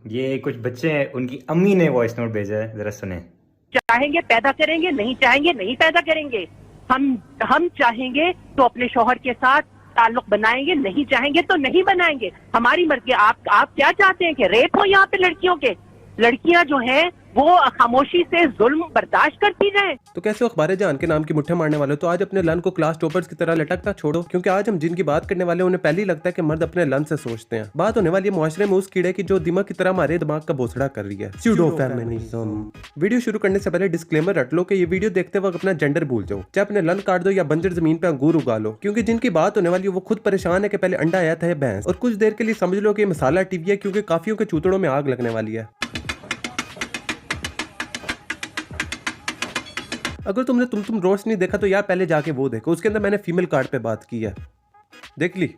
ये कुछ बच्चे हैं, उनकी अम्मी ने वॉइस नोट भेजा है, जरा सुने। चाहेंगे पैदा करेंगे, नहीं चाहेंगे नहीं पैदा करेंगे। हम चाहेंगे तो अपने शौहर के साथ ताल्लुक बनाएंगे, नहीं चाहेंगे तो नहीं बनाएंगे। हमारी मर्जी। आप क्या चाहते हैं कि रेप हो यहाँ पे लड़कियों के? लड़कियां जो हैं वो खामोशी से जुल्म बर्दाश्त करती जाएं। तो कैसे हो अखबार जहान के नाम की मुट्ठे मारने वाले हो? तो आज अपने लन को क्लास टॉपर्स की तरह लटकता छोड़ो, क्योंकि आज हम जिनकी बात करने वाले हैं उन्हें पहले ही लगता है कि मर्द अपने लन से सोचते हैं। बात होने वाली है मुआशरे में उस कीड़े की जो दिमाग की तरह हमारे दिमाग का भोसड़ा कर रही है, स्यूडो फेमिनिज्म। वीडियो शुरू करने से पहले डिस्क्लेमर रट लो कि ये वीडियो देखते वक्त अपना जेंडर भूल जाओ, चाहे अपने लन काट दो या बंजर जमीन पे अंगूर उगा लो, क्योंकि जिनकी बात होने वाली है वो खुद परेशान है कि पहले अंडा आया था या भैंस। और कुछ देर के लिए समझ लो कि मसाला टीवी है, क्योंकि काफियों के चूतड़ों में आग लगने वाली है। अगर तुमने तुम रोशनी देखा तो यार पहले जाके वो देखो, उसके अंदर मैंने फीमेल कार्ड पे बात की है, देख ली,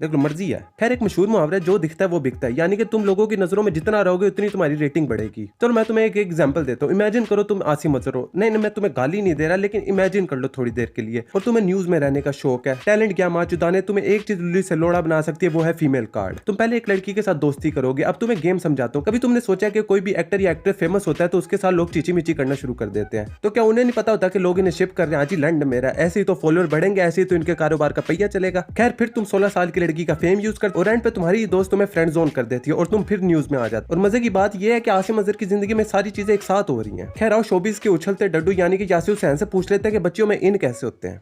देख लो, मर्जी है। खैर एक मशहूर मुहावरा है, जो दिखता है वो बिकता है, यानी कि तुम लोगों की नजरों में जितना रहोगे उतनी तुम्हारी रेटिंग बढ़ेगी। तो मैं तुम्हें एक एग्जांपल देता हूँ। इमेजिन करो तुम आसिम अजहर हो। नहीं, मैं तुम्हें गाली नहीं दे रहा, लेकिन इमेजिन कर लो थोड़ी देर के लिए। और तुम्हें न्यूज में रहने का शौक है, टैलेंट क्या माचुदा ने तुम्हें एक चीज लुल्ली से लोड़ा बना सकती है, वो है फीमेल कार्ड। तुम पहले एक लड़की के साथ दोस्ती करोगे। अब तुम्हें गेम समझाता हूँ। कभी तुमने सोचा कि कोई भी एक्टर या एक्ट्रेस फेमस होता है तो उसके साथ लोग चीची मिची करना शुरू कर देते हैं? तो क्या उन्हें नहीं पता होता कि लोग इन्हें शिप कर रहे हैं? आज ही लैंड मेरा, ऐसे ही तो फॉलोअर बढ़ेंगे, ऐसे ही तो इनके कारोबार का पहिया चलेगा। खैर फिर तुम 16 साल की लड़की का फेम यूज और एंड पे तुम्हारी दोस्त तुम्हें फ्रेंड जोन कर देती है और तुम फिर न्यूज में आ जाते। और मजे की बात यह है कि आसिम अजहर की जिंदगी में सारी चीजें एक साथ हो रही हैं। खैर आओ शोबिस के उछलते डड्डू यानी कि यासिर हुसैन से पूछ लेते हैं कि बच्चों में इन कैसे होते हैं।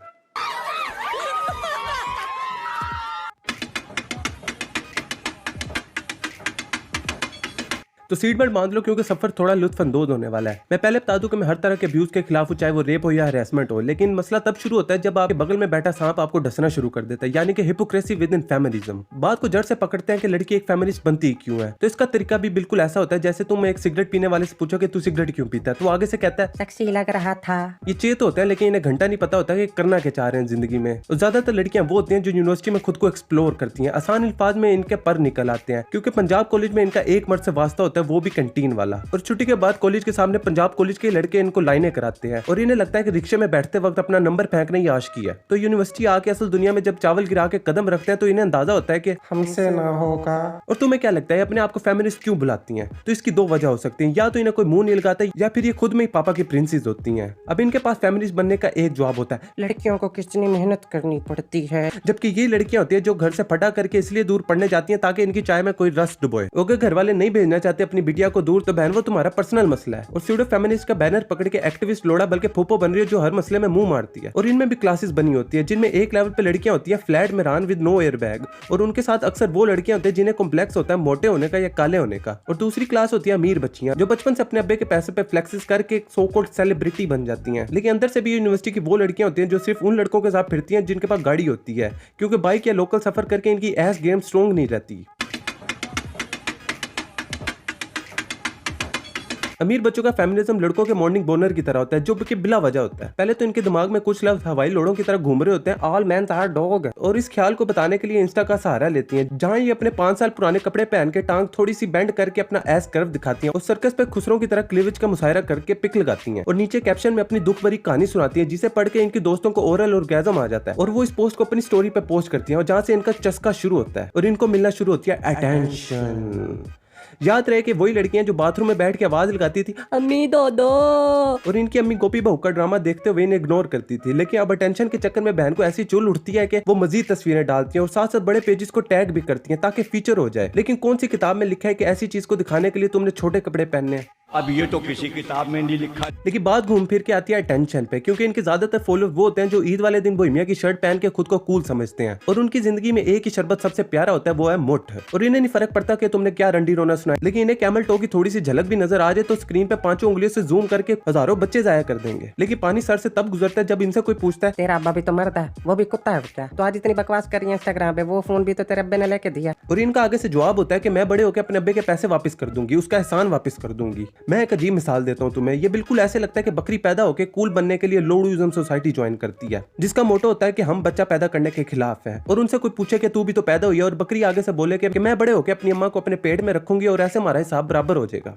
तो सीट बेल्ट बांध लो, क्योंकि सफर थोड़ा लुत्फानंदोज होने वाला है। मैं पहले बता दूं कि मैं हर तरह के अब्यूज के खिलाफ हूं, चाहे वो रेप हो या हरेसमेंट हो, लेकिन मसला तब शुरू होता है जब आपके बगल में बैठा सांप आपको डसना शुरू कर देता है, यानी कि हिपोक्रेसी विद इन फेमिनिज्म। बात को जड़ से पकड़ते हैं कि लड़की एक फेमिनिस्ट बनती क्यों है। तो इसका तरीका भी बिल्कुल ऐसा होता है जैसे तुम एक सिगरेट पीने वाले से पूछो कि तू सिगरेट क्यों पीता है, तो आगे से कहता है सेक्सी लग रहा था। ये चेत होते हैं, लेकिन इन्हें घंटा नहीं पता होता कि करना क्या चाह रहे हैं जिंदगी में। और ज्यादातर लड़कियां वो होती हैं जो यूनिवर्सिटी में खुद को एक्सप्लोर करती हैं। आसान अल्फाज में इनके पर निकल आते हैं, क्योंकि पंजाब कॉलेज में इनका एक मर्द से वास्ता होता है, वो भी कैंटीन वाला। और छुट्टी के बाद कॉलेज के सामने पंजाब कॉलेज के लड़के इनको लाइनें कराते हैं और इन्हें लगता है कि रिक्शे में बैठते वक्त अपना नंबर फेंकने ही आशिकी है। तो यूनिवर्सिटी आके असल दुनिया में जब चावल गिरा के कदम रखते हैं तो इन्हें अंदाजा होता है कि हमसे ना होगा। और तुम्हें क्या लगता है अपने आप को फेमिनिस्ट क्यों बुलाती हैं? तो इसकी दो वजह हो सकती हैं, या तो इन्हें कोई मुंह नहीं लगाता या फिर ये खुद में ही पापा की प्रिंसेस होती हैं। अब इनके पास फेमिनिस्ट बनने का एक जवाब होता है, लड़कियों को कितनी मेहनत करनी पड़ती है। जबकि ये लड़कियां होती है जो घर से फटा करके इसलिए दूर पढ़ने जाती हैं ताकि इनकी चाय में कोई रस डुबोए। अगर घर वाले नहीं भेजना चाहते अपनी बिटिया को दूर, तो बहन वो तुम्हारा पर्सनल मसला है। और स्यूडो फेमिनिस्ट का बैनर पकड़ के एक्टिविस्ट लोड़ा बल्कि फोपो बन रही है जो हर मसले में मुंह मारती है। और इनमें भी क्लासेस बनी होती है, जिनमें एक लेवल पे लड़कियां होती हैं फ्लैट में रान विद नो एयर बैग, और उनके साथ अक्सर वो लड़कियां होती हैं जिन्हें कॉम्प्लेक्स होता है मोटे होने का या काले होने का। और दूसरी क्लास होती है अमीर बच्चियां जो बचपन से अपने अब्बे के पैसे पे फ्लेक्सेस करके सो कॉल्ड सेलिब्रिटी बन जाती हैं। लेकिन अंदर से भी यूनिवर्सिटी की वो लड़कियां होती हैं जो सिर्फ उन लड़कों के साथ फिरती हैं जिनके पास गाड़ी होती है, क्योंकि बाइक या लोकल सफर करके इनकी एस गेम स्ट्रॉन्ग नहीं रहती। अमीर बच्चों का फेमिनिज्म लड़कों के मॉर्निंग बोनर की तरह होता है, जो कि बिला वजह होता है। पहले तो इनके दिमाग में कुछ लफ्ज हवाई लोड़ों की तरह घूम रहे होते हैं, ऑल मैन आर डॉग, और इस ख्याल को बताने के लिए इंस्टा का सहारा लेती हैं, जहां ये अपने 5 साल पुराने कपड़े पहन के टांग थोड़ी सी बेंड करके अपना एस कर्व दिखाती हैं और सर्कस पे खुसरों की तरह क्लीवेज का मुशायरा करके पिक लगाती हैं और नीचे कैप्शन में अपनी दुख भरी कहानी सुनाती है, जिसे पढ़ के इनकी दोस्तों को ओरल ऑर्गेज़म आ जाता है और वो इस पोस्ट को अपनी स्टोरी पे पोस्ट करती हैं, और जहां से इनका चस्का शुरू होता है और इनको मिलना शुरू होती है अटेंशन। याद रहे कि वही लड़कियां जो बाथरूम में बैठ के आवाज लगाती थी अम्मी दो दो, और इनकी अम्मी गोपी बहू का ड्रामा देखते हुए इन्हें इग्नोर करती थी। लेकिन अब अटेंशन के चक्कर में बहन को ऐसी चुल उठती है कि वो मजीद तस्वीरें डालती हैं और साथ साथ बड़े पेजेस को टैग भी करती हैं ताकि फीचर हो जाए। लेकिन कौन सी किताब में लिखा है कि ऐसी चीज को दिखाने के लिए तुमने छोटे कपड़े पहनने हैं? अब ये तो किसी किताब में नहीं लिखा। लेकिन बात घूम फिर के आती है टेंशन पे, क्योंकि इनके ज्यादातर फॉलोअर वो होते हैं जो ईद वाले दिन बोहिमिया की शर्ट पहन के खुद को कूल समझते हैं और उनकी जिंदगी में एक ही शरबत सबसे प्यारा होता है, वो है मुठ। और इन्हें नहीं फर्क पड़ता कि तुमने क्या रंडी रोना सुना, लेकिन इन्हें कैमल टो की थोड़ी सी झलक भी नजर आ जाए तो स्क्रीन पे 5 उंगलियों से जूम करके हजारों बच्चे जाया कर देंगे। लेकिन पानी सर से तब गुजरता है जब इनसे कोई पूछता है तेरा अब्बा भी तो मर्द है, वो भी कुत्ता है क्या? तो आज इतनी बकवास कर रही है इंस्टाग्राम पे, वो फोन भी तो तेरे अब्बे ने लेके दिया। और इनका आगे से जवाब होता है कि मैं बड़े होकर अपने अब्बे के पैसे वापस कर दूंगी, उसका एहसान वापस कर दूंगी। मैं एक अजीब मिसाल देता हूं तुम्हें, ये बिल्कुल ऐसे लगता है कि बकरी पैदा होकर कूल बनने के लिए लोडूइज्म सोसाइटी ज्वाइन करती है, जिसका मोटो होता है कि हम बच्चा पैदा करने के खिलाफ है। और उनसे कोई पूछे कि तू भी तो पैदा हुई है, और बकरी आगे से बोले कि मैं बड़े होकर अपनी अम्मा को अपने पेट में रखूंगी और ऐसे हमारा हिसाब बराबर हो जाएगा।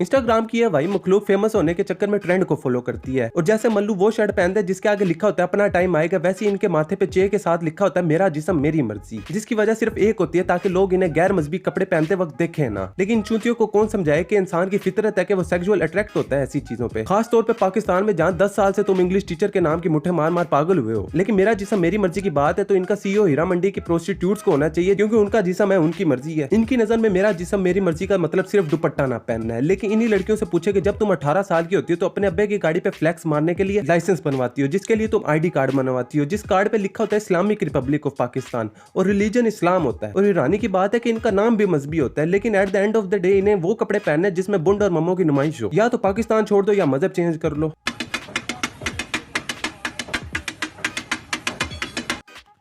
इंस्टाग्राम की है भाई मखलूक फेमस होने के चक्कर में ट्रेंड को फॉलो करती है। और जैसे मल्लू वो शर्ट पहनते हैं जिसके आगे लिखा होता है अपना टाइम आएगा, वैसे ही इनके माथे पे चे के साथ लिखा होता है मेरा जिस्म मेरी मर्जी, जिसकी वजह सिर्फ एक होती है ताकि लोग इन्हें गैर मजहबी कपड़े पहनते वक्त देखें ना। लेकिन चूतियों को कौन समझाए कि इंसान की फितरत है कि वो सेक्सुअल अट्रैक्ट होता है ऐसी चीजों पे, खास तौर पे पाकिस्तान में जहाँ 10 साल से तुम इंग्लिश टीचर के नाम की मुठ्ठे मार मार पागल हुए हो। लेकिन मेरा जिस्म मेरी मर्जी की बात है तो इनका सीईओ हीरा मंडी की प्रोस्टिट्यूट्स को होना चाहिए, क्योंकि उनका जिस्म है उनकी मर्जी है। इनकी नजर में मेरा जिस्म मेरी मर्जी का मतलब सिर्फ दुपट्टा ना पहनना है। लेकिन इन्हीं लड़कियों से पूछे कि जब तुम 18 साल की होती हो तो अपने अब्बे की गाड़ी पे फ्लैक्स मारने के लिए लाइसेंस बनवाती हो, जिसके लिए तुम आईडी कार्ड बनवाती हो, जिस कार्ड पे लिखा होता है इस्लामिक रिपब्लिक ऑफ पाकिस्तान और रिलीजन इस्लाम होता है। और हैरानी की बात है कि इनका नाम भी मजहबी होता है, लेकिन at the end of the day इन्हें वो कपड़े पहनने हैं जिसमें बुंड और मम्मों की नुमाइश हो। या तो पाकिस्तान छोड़ दो या मजहब चेंज कर लो।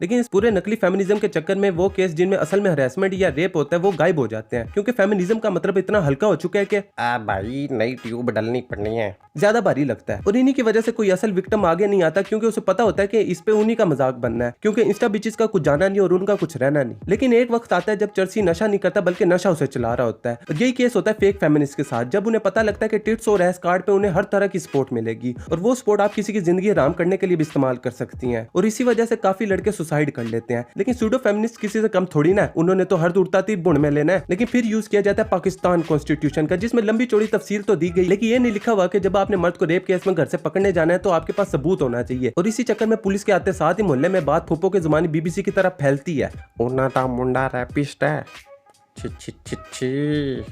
लेकिन इस पूरे नकली फेमिनिज्म के चक्कर में वो केस जिनमें असल में हरासमेंट या रेप होता है वो गायब हो जाते हैं, क्योंकि फेमिनिज्म का मतलब इतना हल्का हो चुका है कि भाई नई ट्यूब डलनी पड़नी है, ज्यादा भारी लगता है। और इन्हीं की वजह से कोई असल विक्टिम आगे नहीं आता, क्योंकि उसे पता होता है कि इस पे उन्हीं का मजाक बनना है, क्योंकि इंस्टा बिचेस का कुछ जाना नहीं और उनका कुछ रहना नहीं। लेकिन एक वक्त आता है जब चर्सी नशा नहीं करता बल्कि नशा उसे चला रहा होता है। और यही केस होता है फेक फेमिनिस्ट के साथ, जब उन्हें पता लगता है कि टिट्स और एस कार्ड पे उन्हें हर तरह की सपोर्ट मिलेगी और वो सपोर्ट आप किसी की जिंदगी आराम करने के लिए भी इस्तेमाल कर सकती हैं। और इसी वजह से काफी लड़के सुसाइड कर लेते हैं। लेकिन सूडो फेमिनिस्ट किसी से कम थोड़ी ना है, उन्होंने तो हर उड़ता तीर बुण में लेना है। लेकिन फिर यूज किया जाता है पाकिस्तान कॉन्स्टिट्यूशन का, जिसमें लंबी चौड़ी तफसील तो दी गई, लेकिन ये नहीं लिखा हुआ कि जब आपने मर्द को रेप केस में घर से पकड़ने जाना है तो आपके पास सबूत होना चाहिए। और इसी चक्कर में पुलिस के आते साथ ही मोहल्ले में बात फूफो के जमाने बीबीसी की तरह फैलती है, उन्ना मुंडा रैपिस्ट है, छी छी छी छी।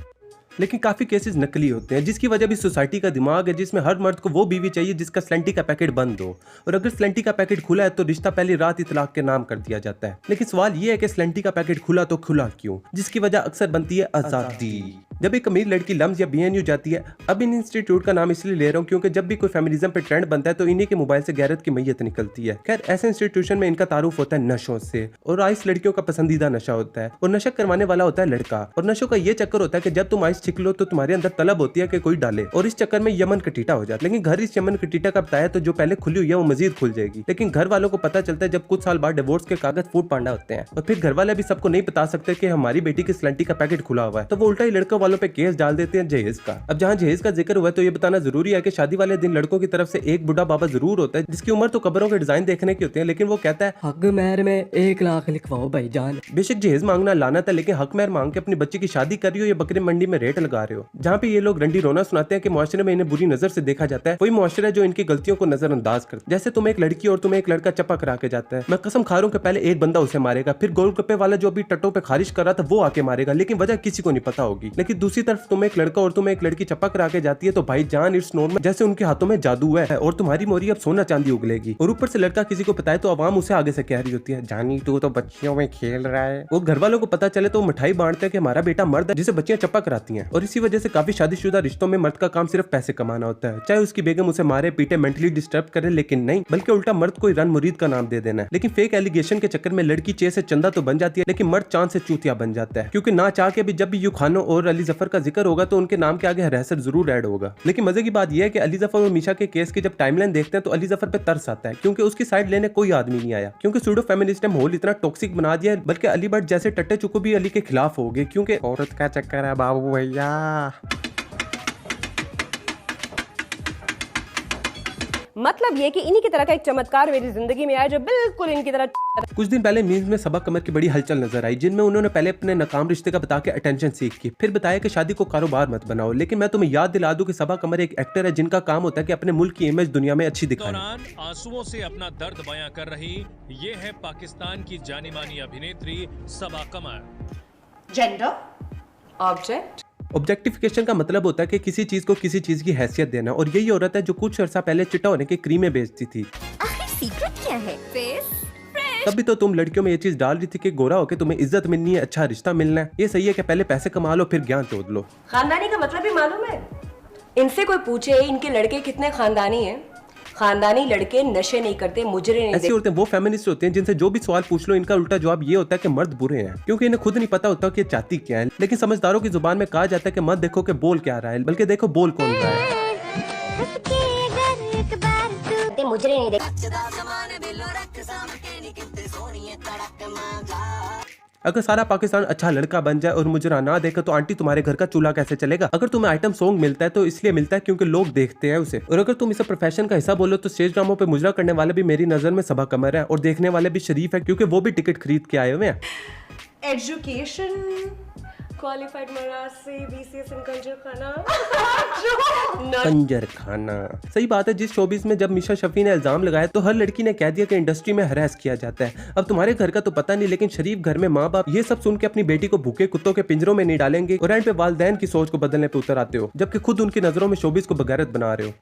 लेकिन काफी केसेस नकली होते हैं, जिसकी वजह भी सोसाइटी का दिमाग है, जिसमें हर मर्द को वो बीवी चाहिए जिसका स्लेंटी का पैकेट बंद हो, और अगर स्लेंटी का पैकेट खुला है तो रिश्ता पहली रात ही तलाक के नाम कर दिया जाता है। लेकिन सवाल ये है कि स्लेंटी का पैकेट खुला तो खुला क्यों, जिसकी वजह अक्सर बनती है आजादी। जब एक अमीर लड़की लम्स या बीएनयू जाती है, अब इन इंस्टीट्यूट का नाम इसलिए ले रहा हूँ क्योंकि जब भी कोई फेमिनिज्म पे ट्रेंड बनता है तो इन्हीं के मोबाइल से गैरत की मैयत निकलती है। खैर ऐसे इंस्टीट्यूशन में इनका तारुफ होता है नशों से, और आइस लड़कियों का पसंदीदा नशा होता है, और नशा करवाने वाला होता है लड़का। और नशों का ये चक्कर होता है कि जब तुम आइस छिक लो तो तुम्हारे अंदर तलब होती है कि कोई डाले, और इस चक्कर में यमन कटीटा हो जाता है। लेकिन घर इस यमन कटीटा का बताया तो जो पहले खुली हुई है वो मजीद खुल जाएगी। लेकिन घर वालों को पता चलता है जब कुछ साल बाद डिवोर्स के कागज फूट पांडा होते हैं, और फिर घर वाले भी सबको नहीं बता सकते कि हमारी बेटी की स्लेंटी का पैकेट खुला हुआ है, तो वो उल्टा ही लड़कों वालों पे केस डाल देते हैं जहेज का। अब जहाँ जहेज का जिक्र हुआ तो ये बताना जरूरी है कि शादी वाले दिन लड़कों की तरफ से एक बुढ़ा बाबा जरूर होता है, जिसकी उम्र तो कब्रों के डिजाइन देखने की होती है, लेकिन वो कहता है हक मेहर में 1 लाख लिखवाओ भाई जान। बेशक जहेज मांगना लाना था, लेकिन हक मेहर मांग के अपनी बच्ची की शादी कर रही हो या बकरी मंडी में रेट लगा रहे हो। जहाँ पे ये लोग रंडी रोना सुनाते हैं कि मुआशरे में इन्हें बुरी नजर से देखा जाता है, वही मुआशरा जो इनकी गलतियों को नजरअंदाज करता है। जैसे तुम एक लड़की और तुम्हें एक लड़का चपा करा के जाता है, मैं कसम खा रहा हूं कि पहले एक बंदा उसे मारेगा, फिर गोलगप्पे वाला जो अभी टट्टों पे खारिश कर रहा था वो आके मारेगा, लेकिन वजह किसी को नहीं पता होगी। लेकिन दूसरी तरफ तुम एक लड़का और तुम्हें एक लड़की चपा करा के जाती है तो भाई जान इट्स नॉर्मल, जैसे उनके हाथों में जादू है और तुम्हारी मोरी अब सोना चांदी उगलेगी। और ऊपर से लड़का किसी को पता है तो अवाम उसे आगे से कह रही होती है जानी तू तो बच्चियों में खेल रहा है। वो घर वालों को पता चले तो मिठाई बांटते हैं कि हमारा बेटा मर्द है जिसे बच्चियां चप्पा कराती हैं। और इसी वजह से काफी शादीशुदा रिश्तों में मर्द का काम सिर्फ पैसे कमाना होता है, चाहे उसकी बेगम उसे मारे पीटे मेंटली डिस्टर्ब करे, लेकिन नहीं, बल्कि उल्टा मर्द को रन मुरीद का नाम दे देना है। लेकिन फेक एलिगेशन के चक्कर में लड़की चे से चंदा तो बन जाती है, लेकिन मर्द चांद से चूतिया बन जाता है, क्योंकि ना चाह के भी जब भी यू खानो और अली जफर का जिक्र होगा तो उनके नाम के आगे हरासत जरूर ऐड होगा। लेकिन मजे की बात यह है कि अली जफर और मीशा के केस की जब टाइमलाइन देखते हैं तो अली जफर पे तरस आता है, क्योंकि उसकी साइड लेने कोई आदमी नहीं आया, क्योंकि सूडो फेमिनिस्ट ने माहौल इतना टॉक्सिक बना दिया है, बल्कि अली भट्ट जैसे टट्टे चुको भी अली के खिलाफ हो गए, क्योंकि औरत का चक्कर है बाबू भैया। मतलब ये कि इन्हीं की तरह का एक चमत्कार मेरी जिंदगी में आया जो बिल्कुल इनकी तरह। कुछ दिन पहले मीम्स में सबा कमर की बड़ी हलचल नजर आई, जिनमें उन्होंने पहले अपने नाकाम रिश्ते का बता के अटेंशन सीख की, फिर बताया कि शादी को कारोबार मत बनाओ। लेकिन मैं तुम्हें याद दिला दूं कि सबा कमर एक एक्टर है जिनका काम होता है कि अपने मुल्क की इमेज दुनिया में अच्छी दिखाना। आंसुओं से अपना दर्द बयां कर रही ये है पाकिस्तान की जानी मानी अभिनेत्री Saba Qamar. Gender object. Objectification का मतलब होता है कि किसी चीज को किसी चीज की हैसियत देना, और यही औरत है जो कुछ अर्सा पहले चिट्टा होने की क्रीमें बेचती थी। आखिर सीक्रेट क्या है? फेस। तभी तो तुम लड़कियों में ये चीज डाल रही थी कि गोरा होके तुम्हें इज्जत मिलनी है, अच्छा रिश्ता मिलना है। ये सही है कि पहले पैसे कमा लो फिर ज्ञान चोद लो। खानदानी का मतलब भी मालूम है? इनसे कोई पूछे इनके लड़के कितने खानदानी हैं? खानदानी लड़के नशे नहीं करते, मुजरे नहीं। ऐसी औरतें वो फेमिनिस्ट होते हैं जिनसे जो भी सवाल पूछ लो इनका उल्टा जवाब ये होता है कि मर्द बुरे हैं, क्योंकि इन्हें खुद नहीं पता होता कि ये चाहती क्या है। लेकिन समझदारों की जुबान में कहा जाता है कि मत देखो कि बोल क्या रहा है, बल्कि देखो बोल कौन रहा है। मुजरे नहीं देख। अगर सारा पाकिस्तान अच्छा लड़का बन जाए और मुजरा ना देखे तो आंटी तुम्हारे घर का चूल्हा कैसे चलेगा? अगर तुम्हें आइटम सॉन्ग मिलता है तो इसलिए मिलता है क्योंकि लोग देखते हैं उसे, और अगर तुम इसे प्रोफेशन का हिस्सा बोलो तो स्टेज ड्रामों पे मुजरा करने वाले भी मेरी नजर में सबा कमर है, और देखने वाले भी शरीफ है क्योंकि वो भी टिकट खरीद के आए हुए हैं। एजुकेशन क्वालिफाइड मरासी बीसीएस इन कंजर खाना। कंजर खाना, सही बात है। जिस शोबिस में जब मिशा शफी ने इल्जाम लगाया तो हर लड़की ने कह दिया कि इंडस्ट्री में हरास किया जाता है। अब तुम्हारे घर का तो पता नहीं, लेकिन शरीफ घर में माँ बाप ये सब सुन के अपनी बेटी को भूखे कुत्तों के पिंजरों में नहीं डालेंगे और एंड पे वालिदैन की सोच को बदलने पे उतर आते हो, जबकि खुद उनकी नजरों में शोबिस को बगैरत बना रहे हो।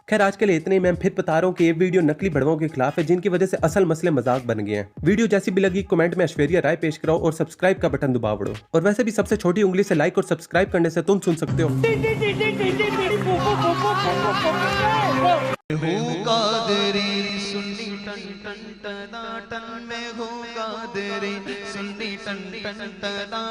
खैर आज के लिए इतने ही। मैं फिर बता रहा हूँ कि ये वीडियो नकली भड़वों के खिलाफ है जिनकी वजह से असल मसले मजाक बन गए हैं। वीडियो जैसी भी लगी कमेंट में ऐश्वर्या राय पेश कराओ और सब्सक्राइब का बटन दबा दो। और वैसे भी सबसे छोटी उंगली से लाइक और सब्सक्राइब करने से तुम सुन सकते हो। सुन्नी टन टन टन टन में होगा देरी सुन्नी टन टन टन